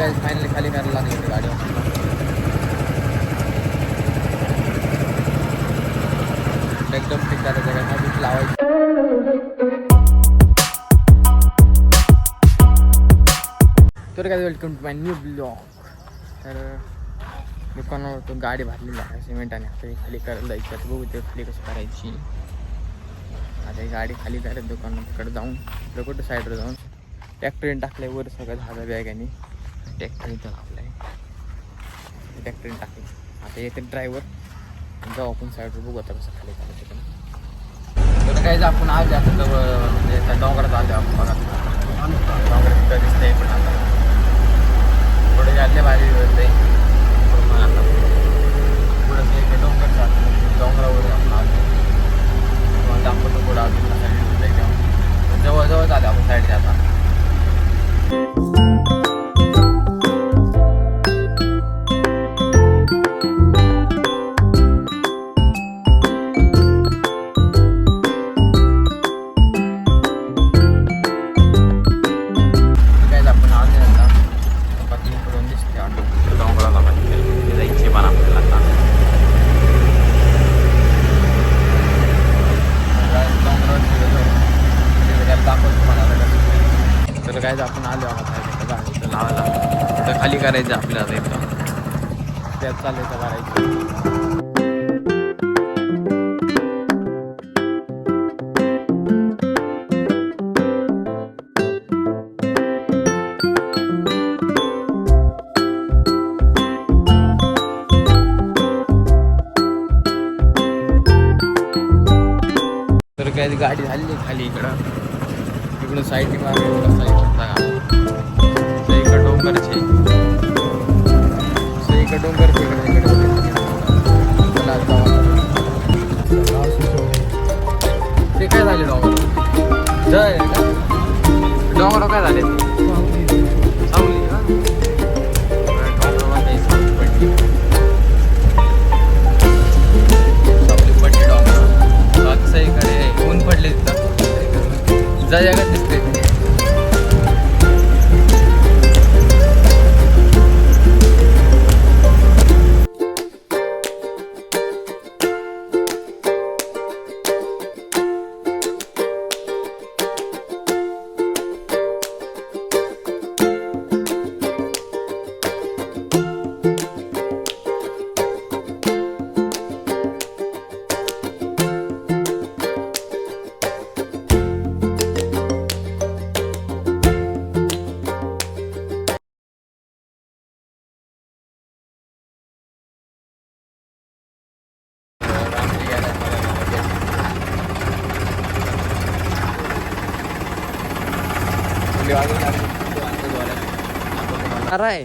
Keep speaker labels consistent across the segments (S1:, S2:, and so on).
S1: काय फायनली खाली करायला लागली गाडी एकदम ठीक करायचं काय नवीन लावायचं. तर काय welcome to my new blog. तर दुकानावर तो गाडी भरलेली आहे सिमेंटाने. आता खाली करायला जायची. आता बघू ते खाली कशी करायची. आता ही गाडी खाली करायला दुकानाकडे जाऊन कुठं साईडवर जाऊन ट्रॅक्टरीने टाकलं आहे वर सगळं झालं बॅगाने. ट्रॅक्टर इथं लावलं आहे. ट्रॅक्टरीने टाकलं. आता येते ड्रायव्हर जाऊ आपण साईडवर बघू आता कसं खाली करायचं. तर काय आपण आज आता म्हणजे त्या डोंगरात आलो आपण बघा. डोंगरात तिथं दिसतंय पण आता थोडे आले भारी दिसतंय. आता पुढं ते डोंगर जातं डोंगरावर आपण आलो दाखवतो पुढं अजून साईड जवळजवळ आलं आपण साईडच्या आता. काय आपण आलो आहोत गाडीचं लावायला तर खाली करायचं आपल्याला इथं त्यात चालायचं करायचं. तर काय गाडी झाली खाली इकडं साईड साईड डोंगरचे डोंगरचे ते काय झाले डोंगर जय डोंगर काय झाले सावली सावली पडली डोंगर बाकी इकडे ऊन पडले तिथं जगात दिसते. आहे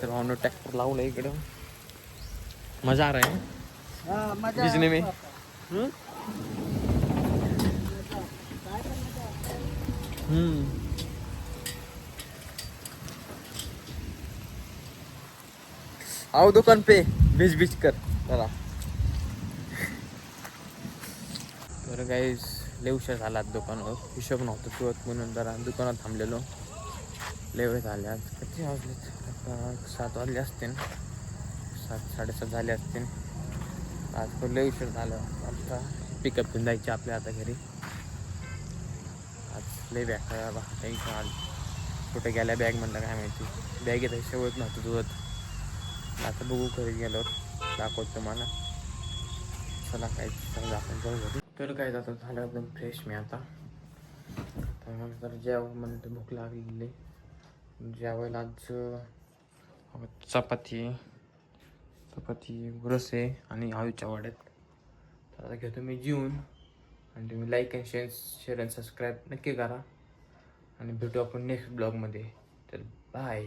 S1: तर भावनो ट्रॅक्टर लावलं इकडं मजा आ रहा है भिजने में. आओ दुकान पे भिज कर जरा. तर गाईज लय उशीर झाला दुकानावर हिशोब नव्हतं तुरत म्हणून जरा दुकानात थांबलेलो. लय वेळ झाले आज किती वाजलेत आता 7 वाजले असतील 7-7:30 झाले असतील. आज लय उशीर झालं. आता पिकअप घेऊन जायचे आपल्या आता घरी. आज लय बॅग टेन्शन आलं कुठे गेल्या बॅग म्हणलं काय माहिती. बॅग येत शेवट नव्हतं तुझत. आता बघू घरी गेल्यावर दाखवतो तुम्हाला. चला काय आपण जाऊ घरी. तर काय जातं झालं एकदम फ्रेश मी आता. तर जेव्हा म्हणलं भूक लागलेली जेवायला आज चपाती रस्से आणि आळूच्या वड्यात. तर आता घेतो मी जेवून आणि तुम्ही like and share and subscribe नक्की करा आणि भेटू आपण नेक्स्ट ब्लॉगमध्ये. तर बाय.